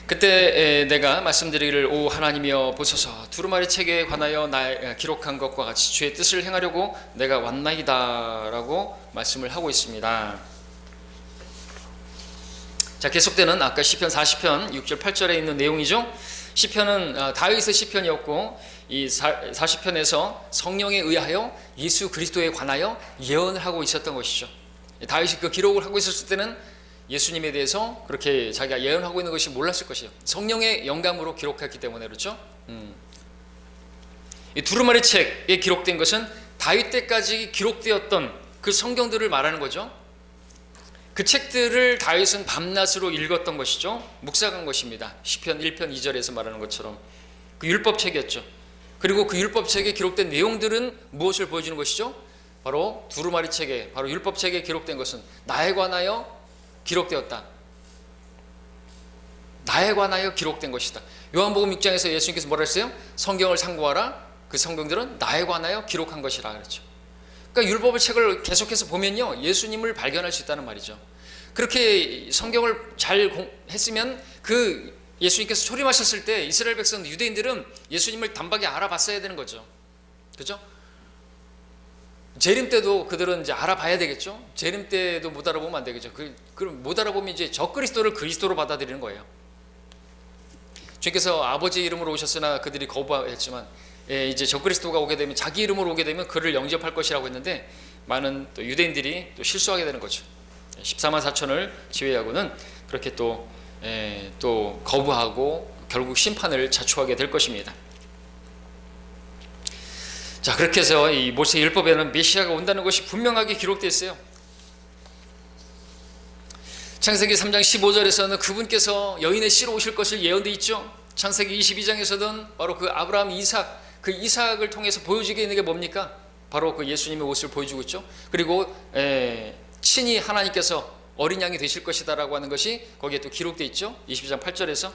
그때 내가 말씀드리기를 오 하나님이여 보소서 두루마리 책에 관하여 기록한 것과 같이 주의 뜻을 행하려고 내가 왔나이다 라고 말씀을 하고 있습니다. 자, 계속되는 아까 시편 40편 6절 8절에 있는 내용이죠. 시편은 다윗의 시편이었고, 이 40편에서 성령에 의하여 예수 그리스도에 관하여 예언을 하고 있었던 것이죠. 다윗이 그 기록을 하고 있었을 때는 예수님에 대해서 그렇게 자기가 예언하고 있는 것이 몰랐을 것이에요. 성령의 영감으로 기록했기 때문에 그렇죠. 이 두루마리 책에 기록된 것은 다윗 때까지 기록되었던 그 성경들을 말하는 거죠. 그 책들을 다윗은 밤낮으로 읽었던 것이죠. 묵상한 것입니다. 시편 1편 2절에서 말하는 것처럼 그 율법책이었죠. 그리고 그 율법책에 기록된 내용들은 무엇을 보여주는 것이죠? 바로 두루마리 책에, 바로 율법책에 기록된 것은 나에 관하여 기록되었다. 나에 관하여 기록된 것이다. 요한복음 6장에서 예수님께서 뭐라 했어요? 성경을 상고하라. 그 성경들은 나에 관하여 기록한 것이라 그랬죠. 그러니까 율법의 책을 계속해서 보면요, 예수님을 발견할 수 있다는 말이죠. 그렇게 성경을 잘 했으면 그 예수님께서 초림하셨을 때 이스라엘 백성 유대인들은 예수님을 단박에 알아봤어야 되는 거죠. 그죠? 재림 때도 그들은 이제 알아봐야 되겠죠. 재림 때도 못 알아보면 안 되겠죠. 그럼 못 알아보면 이제 적그리스도를 그리스도로 받아들이는 거예요. 주님께서 아버지 이름으로 오셨으나 그들이 거부했지만 이제 적그리스도가 오게 되면 자기 이름으로 오게 되면 그를 영접할 것이라고 했는데 많은 또 유대인들이 또 실수하게 되는 거죠. 14만 4천을 제외하고는 그렇게 또 거부하고 결국 심판을 자초하게 될 것입니다. 자, 그렇게 해서 이 모세 율법에는 메시아가 온다는 것이 분명하게 기록되어 있어요. 창세기 3장 15절에서는 그분께서 여인의 씨로 오실 것을 예언되어 있죠. 창세기 22장에서는 바로 그 아브라함 이삭, 그 이삭을 통해서 보여지게 있는 게 뭡니까? 바로 그 예수님의 모습을 보여주고 있죠. 그리고 친히 하나님께서 어린 양이 되실 것이다 라고 하는 것이 거기에 또 기록되어 있죠. 22장 8절에서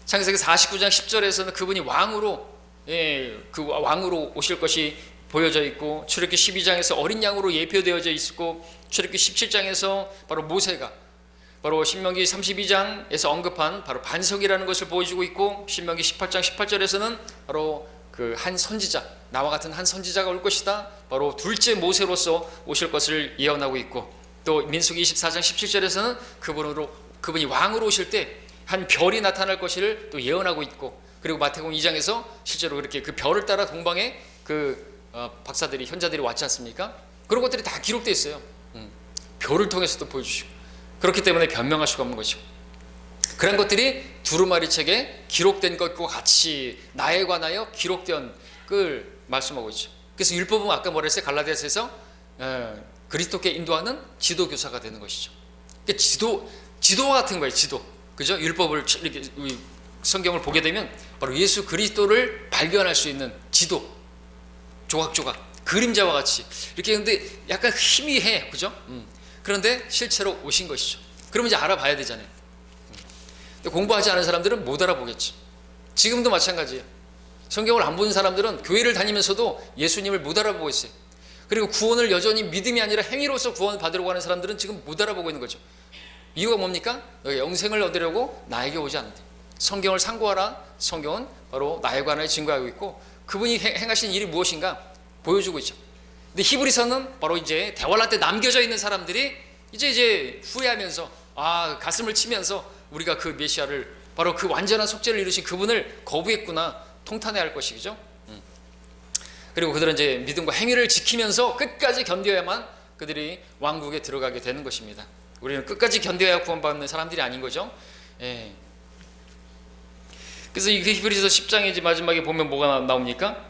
창세기 49장 10절에서는 그분이 왕으로 오실 것이 보여져 있고, 출애굽기 12장에서 어린 양으로 예표되어져 있고, 출애굽기 17장에서 바로 모세가 바로 신명기 32장에서 언급한 바로 반석이라는 것을 보여주고 있고, 신명기 18장 18절에서는 바로 그 한 선지자, 나와 같은 한 선지자가 올 것이다, 바로 둘째 모세로서 오실 것을 예언하고 있고, 또 민수기 24장 17절에서는 그분이 왕으로 오실 때 한 별이 나타날 것을 또 예언하고 있고, 그리고 마태복음 2장에서 실제로 그렇게 그 별을 따라 동방에 박사들이, 현자들이 왔지 않습니까? 그런 것들이 다 기록되어 있어요. 별을 통해서도 보여주시고, 그렇기 때문에 변명할 수가 없는 것이고, 그런 것들이 두루마리 책에 기록된 것과 같이 나에 관하여 기록된 걸 말씀하고 있죠. 그래서 율법은 아까 뭐라 했어요? 갈라디아서에서 그리스도께 인도하는 지도교사가 되는 것이죠. 그러니까 지도와 같은 거예요. 지도, 그죠? 율법을 이렇게 성경을 보게 되면 바로 예수 그리스도를 발견할 수 있는 지도, 조각조각 그림자와 같이 이렇게. 근데 약간 희미해, 그죠? 그런데 실제로 오신 것이죠. 그러면 이제 알아봐야 되잖아요. 공부하지 않은 사람들은 못 알아보겠지. 지금도 마찬가지예요. 성경을 안 보는 사람들은 교회를 다니면서도 예수님을 못 알아보고 있어요. 그리고 구원을 여전히 믿음이 아니라 행위로서 구원을 받으려고 하는 사람들은 지금 못 알아보고 있는 거죠. 이유가 뭡니까? 너희 영생을 얻으려고 나에게 오지 않는다. 성경을 상고하라. 성경은 바로 나에 관하여 증거하고 있고, 그분이 행하신 일이 무엇인가 보여주고 있죠. 근데 히브리서는 바로 이제 대환란 때 남겨져 있는 사람들이 이제 후회하면서 가슴을 치면서 우리가 그 메시아를, 바로 그 완전한 속죄를 이루신 그분을 거부했구나, 통탄해야 할 것이죠. 그리고 그들은 이제 믿음과 행위를 지키면서 끝까지 견뎌야만 그들이 왕국에 들어가게 되는 것입니다. 우리는 끝까지 견뎌야 구원받는 사람들이 아닌 거죠. 예. 그래서 이 히브리서 10장의 이제 마지막에 보면 뭐가 나옵니까?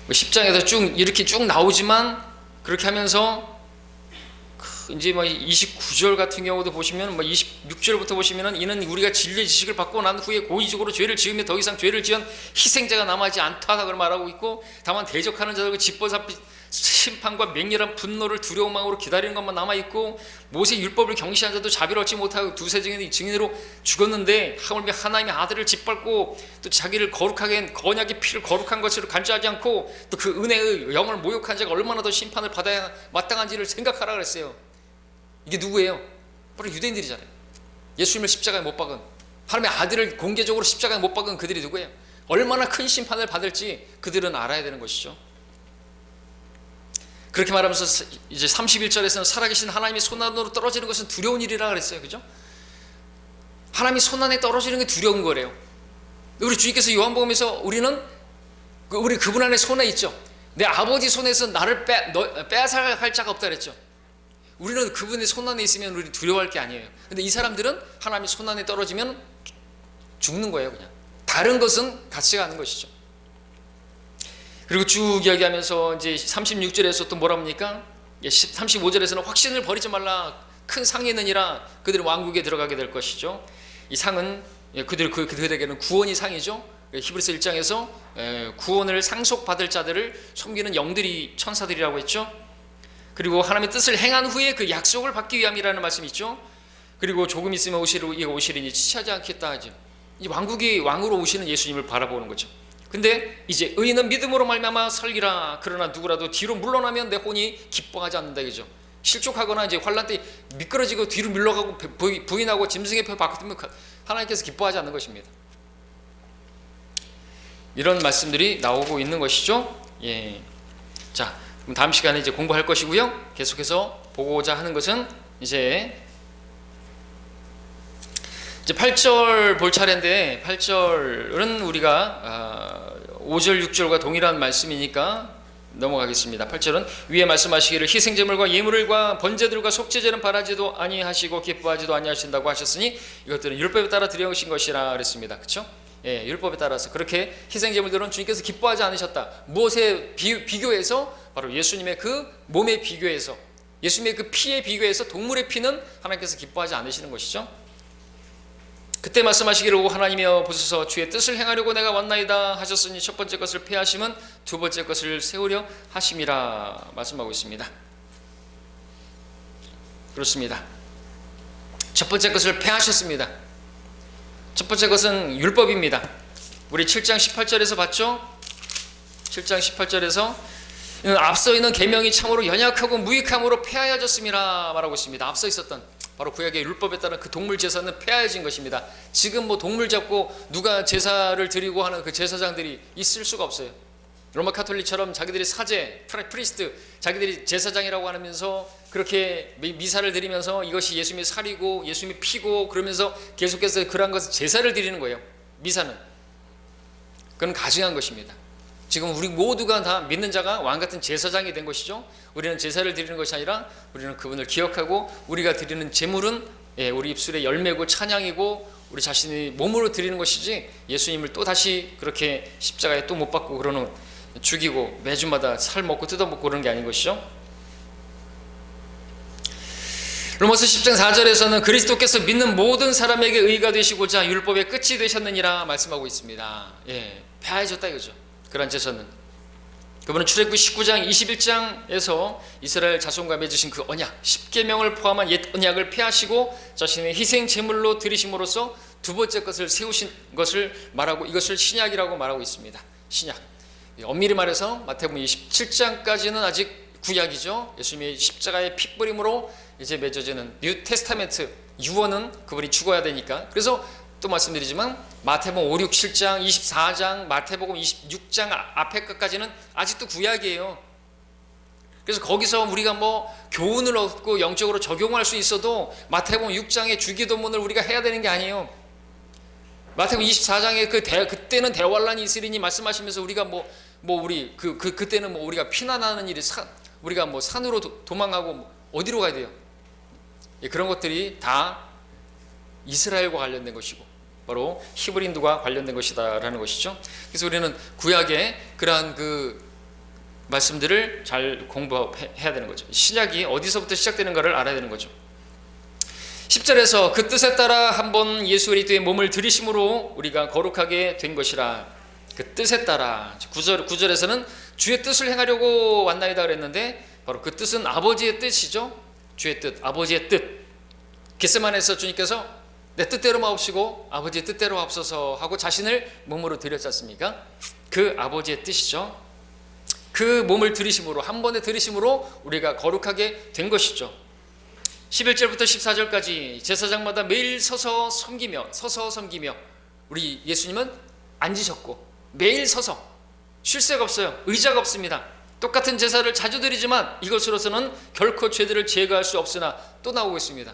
10장에서 이렇게 쭉 나오지만, 그렇게 하면서 이제 29절 같은 경우도 보시면 26절부터 보시면은 이는 우리가 진리의 지식을 받고 난 후에 고의적으로 죄를 지으며 더 이상 죄를 지은 희생자가 남아있지 않다고 말하고 있고, 다만 대적하는 자들과 짓밟힌 심판과 맹렬한 분노를 두려운 마음으로 기다리는 것만 남아있고, 모세 율법을 경시한 자도 자비를 얻지 못하고 두세 증인으로 죽었는데 하물며 하나님의 아들을 짓밟고 또 자기를 거룩하게 언약의 피를 거룩한 것으로 간주하지 않고 또 그 은혜의 영을 모욕한 자가 얼마나 더 심판을 받아야 마땅한지를 생각하라 그랬어요. 이게 누구예요? 바로 유대인들이잖아요. 예수님을 십자가에 못 박은, 하나님의 아들을 공개적으로 십자가에 못 박은 그들이 누구예요? 얼마나 큰 심판을 받을지 그들은 알아야 되는 것이죠. 그렇게 말하면서 이제 31절에서는 살아계신 하나님의 손안으로 떨어지는 것은 두려운 일이라 그랬어요. 그죠? 하나님의 손안에 떨어지는 게 두려운 거래요. 우리 주님께서 요한복음에서 우리 그분 안에 손에 있죠. 내 아버지 손에서 나를 빼앗아갈 자가 없다 그랬죠. 우리는 그분의 손안에 있으면 우리 두려워할 게 아니에요. 근데 이 사람들은 하나님의 손안에 떨어지면 죽는 거예요. 그냥 다른 것은 가치가 않은 것이죠. 그리고 쭉 이야기하면서 이제 36절에서 또 뭐라 합니까? 35절에서는 확신을 버리지 말라. 큰 상이 있느니라. 그들은 왕국에 들어가게 될 것이죠. 이 상은 그들에게는 구원이 상이죠. 히브리서 1장에서 구원을 상속받을 자들을 섬기는 영들이 천사들이라고 했죠. 그리고 하나님의 뜻을 행한 후에 그 약속을 받기 위함이라는 말씀이 있죠. 그리고 조금 있으면 오시리니 지체하지 않겠다 하죠. 이 왕국이 왕으로 오시는 예수님을 바라보는 거죠. 근데 이제 의인은 믿음으로 말미암아 살리라. 그러나 누구라도 뒤로 물러나면 내 혼이 기뻐하지 않는다 이거죠. 실족하거나 이제 환난 때 미끄러지고 뒤로 물러가고 부인하고 짐승의 표 바꾸면 하나님께서 기뻐하지 않는 것입니다. 이런 말씀들이 나오고 있는 것이죠. 예. 자, 그럼 다음 시간에 이제 공부할 것이고요. 계속해서 보고자 하는 것은 이제 8절 볼 차례인데 8절은 우리가 5절 6절과 동일한 말씀이니까 넘어가겠습니다. 8절은 위에 말씀하시기를 희생제물과 예물과 번제들과 속죄제는 바라지도 아니하시고 기뻐하지도 아니하신다고 하셨으니 이것들은 율법에 따라 드려오신 것이라 그랬습니다. 그렇죠? 예, 율법에 따라서 그렇게 희생제물들은 주님께서 기뻐하지 않으셨다. 무엇에 비교해서? 바로 예수님의 그 몸에 비교해서, 예수님의 그 피에 비교해서 동물의 피는 하나님께서 기뻐하지 않으시는 것이죠. 그때 말씀하시기를 하나님이여 보소서 주의 뜻을 행하려고 내가 왔나이다 하셨으니 첫 번째 것을 폐하심은 두 번째 것을 세우려 하심이라 말씀하고 있습니다. 그렇습니다. 첫 번째 것을 폐하셨습니다. 첫 번째 것은 율법입니다. 우리 7장 18절에서 봤죠? 7장 18절에서 앞서 있는 계명이 참으로 연약하고 무익함으로 폐하여졌음이라 말하고 있습니다. 앞서 있었던 바로 구약의 율법에 따른 그 동물 제사는 폐하여진 것입니다. 지금 뭐 동물 잡고 누가 제사를 드리고 하는 그 제사장들이 있을 수가 없어요. 로마 카톨릭처럼 자기들이 사제, 프리스트, 자기들이 제사장이라고 하면서 그렇게 미사를 드리면서 이것이 예수님의 살이고 예수님의 피고 그러면서 계속해서 그러한 것을 제사를 드리는 거예요. 미사는. 그건 가증한 것입니다. 지금 우리 모두가 다 믿는 자가 왕같은 제사장이 된 것이죠. 우리는 제사를 드리는 것이 아니라 우리는 그분을 기억하고 우리가 드리는 제물은 우리 입술의 열매고 찬양이고 우리 자신이 몸으로 드리는 것이지 예수님을 또 다시 그렇게 십자가에 또 못 박고 그러는 죽이고 매주마다 살 먹고 뜯어먹고 그러는 게 아닌 것이죠. 로마서 10장 4절에서는 그리스도께서 믿는 모든 사람에게 의가 되시고자 율법의 끝이 되셨느니라 말씀하고 있습니다. 폐하여졌다 이거죠. 그런 제사는 그분은 출애굽기 19장 21장에서 이스라엘 자손과 맺으신 그 언약 10계명을 포함한 옛 언약을 폐하시고 자신의 희생 제물로 드리심으로써 두 번째 것을 세우신 것을 말하고 이것을 신약이라고 말하고 있습니다. 신약. 엄밀히 말해서 마태복음 27장까지는 아직 구약이죠. 예수님의 십자가의 핏부림으로 이제 맺어지는 뉴 테스타멘트 유언은 그분이 죽어야 되니까. 그래서 또 말씀드리지만 마태복음 5, 6, 7장, 24장, 마태복음 26장 앞에 것까지는 아직도 구약이에요. 그래서 거기서 우리가 뭐 교훈을 얻고 영적으로 적용할 수 있어도 마태복음 6장의 주기도문을 우리가 해야 되는 게 아니에요. 마태복음 24장에 그때는 대환란이 있으리니 말씀하시면서 우리가 그때는 뭐 우리가 피난하는 일이 우리가 뭐 산으로 도망가고 어디로 가야 돼요? 그런 것들이 다 이스라엘과 관련된 것이고 바로 히브리인들과 관련된 것이다라는 것이죠. 그래서 우리는 구약의 그러한 그 말씀들을 잘 공부해야 되는 거죠. 신약이 어디서부터 시작되는가를 알아야 되는 거죠. 10절에서 그 뜻에 따라 한번 예수 그리스도의 몸을 들이심으로 우리가 거룩하게 된 것이라. 그 뜻에 따라 9절에서는 주의 뜻을 행하려고 왔나이다 그랬는데 바로 그 뜻은 아버지의 뜻이죠. 주의 뜻, 아버지의 뜻. 겟세마네에서 주님께서 내 뜻대로 마옵시고 아버지의 뜻대로 하옵소서 하고 자신을 몸으로 드렸지 않습니까? 그 아버지의 뜻이죠. 그 몸을 들이심으로 한 번에 들이심으로 우리가 거룩하게 된 것이죠. 11절부터 14절까지 제사장마다 매일 서서 섬기며 우리 예수님은 앉으셨고 매일 서서 쉴 새가 없어요. 의자가 없습니다. 똑같은 제사를 자주 드리지만 이것으로서는 결코 죄들을 제거할 수 없으나 또 나오고 있습니다.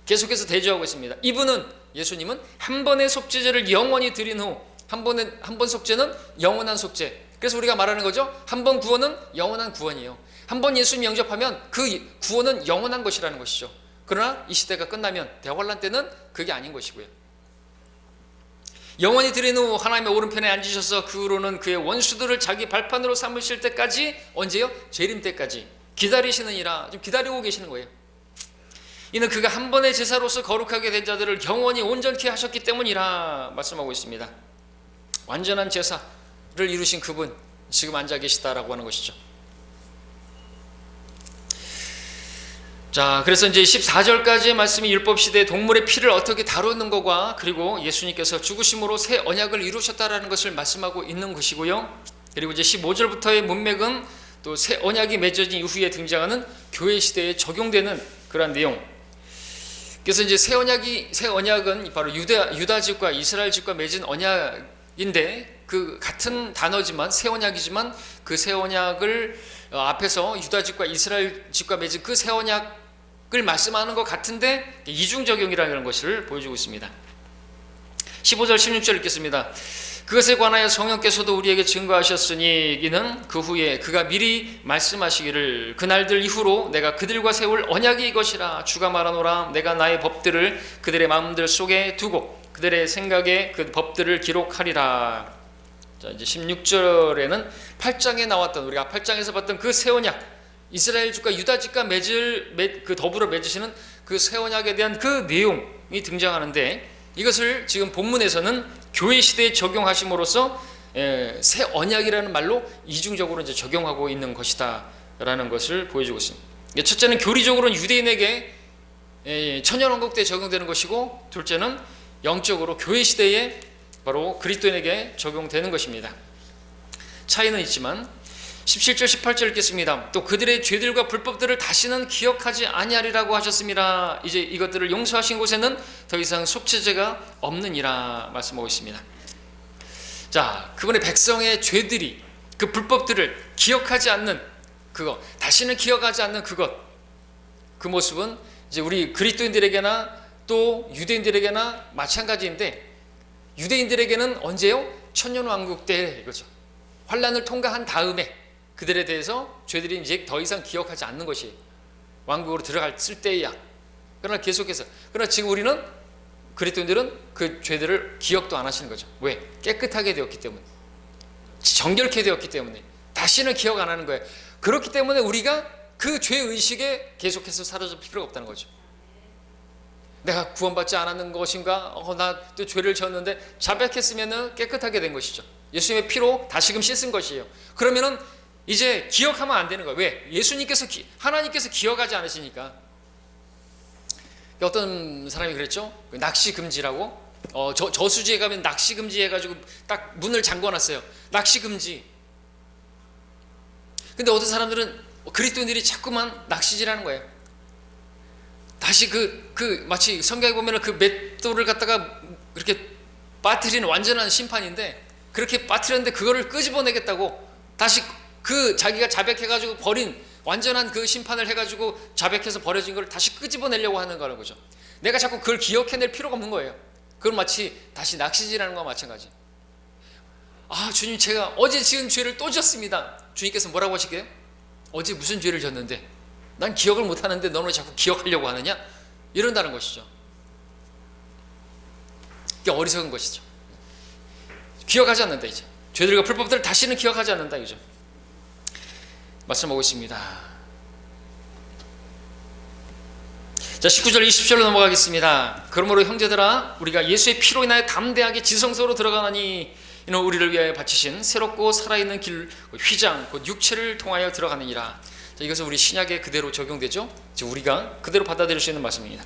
계속해서 대조하고 있습니다. 이분은 예수님은 한 번의 속죄제를 영원히 드린 후 한 번 속죄는 영원한 속죄. 그래서 우리가 말하는 거죠. 한 번 구원은 영원한 구원이에요. 한 번 예수님 영접하면 그 구원은 영원한 것이라는 것이죠. 그러나 이 시대가 끝나면 대환란 때는 그게 아닌 것이고요. 영원히 들인 후 하나님의 오른편에 앉으셔서 그 후로는 그의 원수들을 자기 발판으로 삼으실 때까지, 언제요? 재림 때까지 기다리시느니라. 지금 기다리고 계시는 거예요. 이는 그가 한 번의 제사로서 거룩하게 된 자들을 영원히 온전케 하셨기 때문이라 말씀하고 있습니다. 완전한 제사를 이루신 그분 지금 앉아 계시다라고 하는 것이죠. 자, 그래서 이제 14절까지의 말씀이 율법 시대의 동물의 피를 어떻게 다루는 것과, 그리고 예수님께서 죽으심으로 새 언약을 이루셨다라는 것을 말씀하고 있는 것이고요. 그리고 이제 15절부터의 문맥은 또 새 언약이 맺어진 이후에 등장하는 교회 시대에 적용되는 그러한 내용. 그래서 이제 새 언약은 바로 유다 집과 이스라엘 집과 맺은 언약인데, 그 같은 단어지만 새 언약이지만 그 새 언약을 앞에서 유다 집과 이스라엘 집과 맺은 그 새 언약을 말씀하는 것 같은데 이중 적용이라는 것을 보여주고 있습니다. 15절 16절 읽겠습니다. 그것에 관하여 성령께서도 우리에게 증거하셨으니 이는 그 후에 그가 미리 말씀하시기를 그날들 이후로 내가 그들과 세울 언약이 이것이라. 주가 말하노라. 내가 나의 법들을 그들의 마음들 속에 두고 그들의 생각에 그 법들을 기록하리라. 자, 이제 16절에는 8장에 나왔던, 우리가 8장에서 봤던 그 새 언약, 이스라엘 집과 유다 집과 그 더불어 맺으시는 그 새 언약에 대한 그 내용이 등장하는데, 이것을 지금 본문에서는 교회 시대에 적용하심으로써 새 언약이라는 말로 이중적으로 이제 적용하고 있는 것이다라는 것을 보여주고 있습니다. 첫째는 교리적으로는 유대인에게 천년왕국 때 적용되는 것이고, 둘째는 영적으로 교회 시대에 바로 그리스도인에게 적용되는 것입니다. 차이는 있지만 17절 18절 읽겠습니다. 또 그들의 죄들과 불법들을 다시는 기억하지 아니하리라고 하셨습니다. 이제 이것들을 용서하신 곳에는 더 이상 속죄죄가 없느니라 말씀하고 있습니다. 자, 그분의 백성의 죄들이, 그 불법들을 기억하지 않는 그것, 다시는 기억하지 않는 그것, 그 모습은 이제 우리 그리스도인들에게나 또 유대인들에게나 마찬가지인데, 유대인들에게는 언제요? 천년왕국 때 이거죠. 환란을 통과한 다음에 그들에 대해서 죄들이 이제 더 이상 기억하지 않는 것이 왕국으로 들어갔을 때야. 그러나 계속해서, 그러나 지금 우리는 그리스도인들은 그 죄들을 기억도 안 하시는 거죠. 왜? 깨끗하게 되었기 때문에, 정결케 되었기 때문에 다시는 기억 안 하는 거예요. 그렇기 때문에 우리가 그 죄의식에 계속해서 사로잡힐 필요가 없다는 거죠. 내가 구원받지 않았는 것인가? 나 또 죄를 지었는데 자백했으면 깨끗하게 된 것이죠. 예수님의 피로 다시금 씻은 것이에요. 그러면은 이제 기억하면 안 되는 거예요. 왜? 하나님께서 기억하지 않으시니까. 어떤 사람이 그랬죠? 낚시 금지라고. 저수지에 가면 낚시 금지 해가지고 딱 문을 잠궈놨어요. 낚시 금지. 근데 어떤 사람들은 그리스도인들이 자꾸만 낚시질하는 거예요. 다시 마치 성경에 보면 그 맷돌을 갖다가 이렇게 빠뜨리는 완전한 심판인데, 그렇게 빠뜨렸는데 그거를 끄집어내겠다고 다시 그 자기가 자백해가지고 버린 완전한 그 심판을 해가지고 자백해서 버려진 걸 다시 끄집어내려고 하는 거라는 거죠. 내가 자꾸 그걸 기억해낼 필요가 없는 거예요. 그건 마치 다시 낚시질하는 거와 마찬가지. 아, 주님, 제가 어제 지은 죄를 또 지었습니다. 주님께서 뭐라고 하실게요? 어제 무슨 죄를 졌는데 난 기억을 못하는데 너는 왜 자꾸 기억하려고 하느냐? 이런다는 것이죠. 이게 어리석은 것이죠. 기억하지 않는다, 이제 죄들과 불법들을 다시는 기억하지 않는다, 이죠. 말씀하고 있습니다. 자, 19절 20절로 넘어가겠습니다. 그러므로 형제들아, 우리가 예수의 피로 인하여 담대하게 지성소로 들어가나니 이는 우리를 위하여 바치신 새롭고 살아있는 길, 휘장 곧 육체를 통하여 들어가느니라. 자, 이것은 우리 신약에 그대로 적용되죠. 즉 우리가 그대로 받아들일 수 있는 말씀입니다.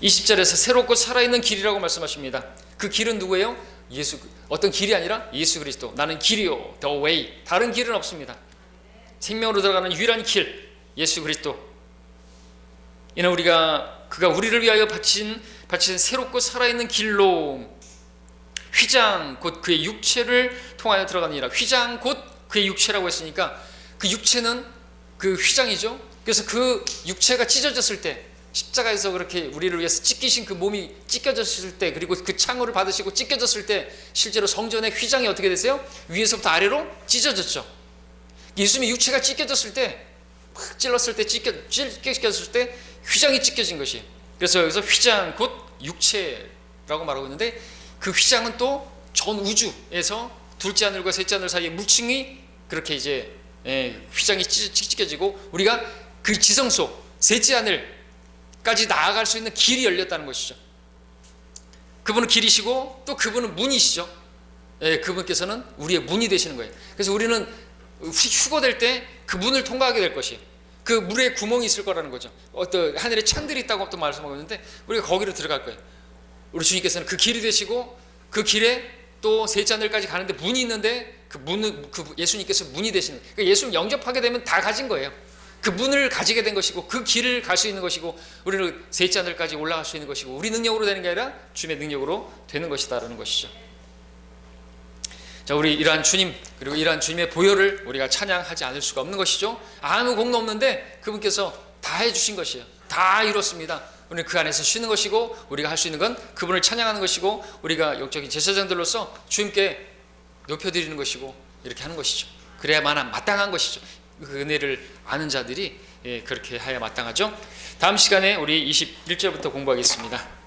20절에서 새롭고 살아있는 길이라고 말씀하십니다. 그 길은 누구예요? 예수. 어떤 길이 아니라 예수 그리스도. 나는 길이요, the way. 다른 길은 없습니다. 생명으로 들어가는 유일한 길, 예수 그리스도. 이는 그가 우리를 위하여 바친 새롭고 살아있는 길로 휘장 곧 그의 육체를 통하여 들어가느니라. 휘장 곧 그의 육체라고 했으니까 그 육체는 그 휘장이죠. 그래서 그 육체가 찢어졌을 때, 십자가에서 그렇게 우리를 위해서 찢기신 그 몸이 찢겨졌을 때, 그리고 그 창호를 받으시고 찢겨졌을 때 실제로 성전의 휘장이 어떻게 됐어요? 위에서부터 아래로 찢어졌죠. 예수님의 육체가 찢겨졌을 때, 팍 찔렀을 때, 찢겨졌을 때 휘장이 찢겨진 것이. 그래서 여기서 휘장 곧 육체라고 말하고 있는데, 그 휘장은 또 전 우주에서 둘째 하늘과 셋째 하늘 사이에 물층이 그렇게 이제 휘장이 찢겨지고 우리가 그 지성 속 셋째 하늘까지 나아갈 수 있는 길이 열렸다는 것이죠. 그분은 길이시고 또 그분은 문이시죠. 그분께서는 우리의 문이 되시는 거예요. 그래서 우리는 휴거될 때 그 문을 통과하게 될 것이에요. 그 물에 구멍이 있을 거라는 거죠. 어떤 하늘에 창들이 있다고 또 말씀하고 있는데 우리가 거기로 들어갈 거예요. 우리 주님께서는 그 길이 되시고 그 길에 또 셋째 하늘까지 가는데 문이 있는데 그 문은 그 예수님께서 문이 되시는 거예요. 그러니까 예수님 영접하게 되면 다 가진 거예요. 그 문을 가지게 된 것이고 그 길을 갈 수 있는 것이고 우리는 셋째 하늘까지 올라갈 수 있는 것이고 우리 능력으로 되는 게 아니라 주님의 능력으로 되는 것이다라는 것이죠. 자, 우리 이러한 주님 그리고 이러한 주님의 보혈을 우리가 찬양하지 않을 수가 없는 것이죠. 아무 공로 없는데 그분께서 다 해주신 것이에요. 다 이뤘습니다. 우리는 그 안에서 쉬는 것이고 우리가 할 수 있는 건 그분을 찬양하는 것이고 우리가 영적인 제사장들로서 주님께 높여드리는 것이고 이렇게 하는 것이죠. 그래야만 마땅한 것이죠. 그 은혜를 아는 자들이 그렇게 해야 마땅하죠. 다음 시간에 우리 21절부터 공부하겠습니다.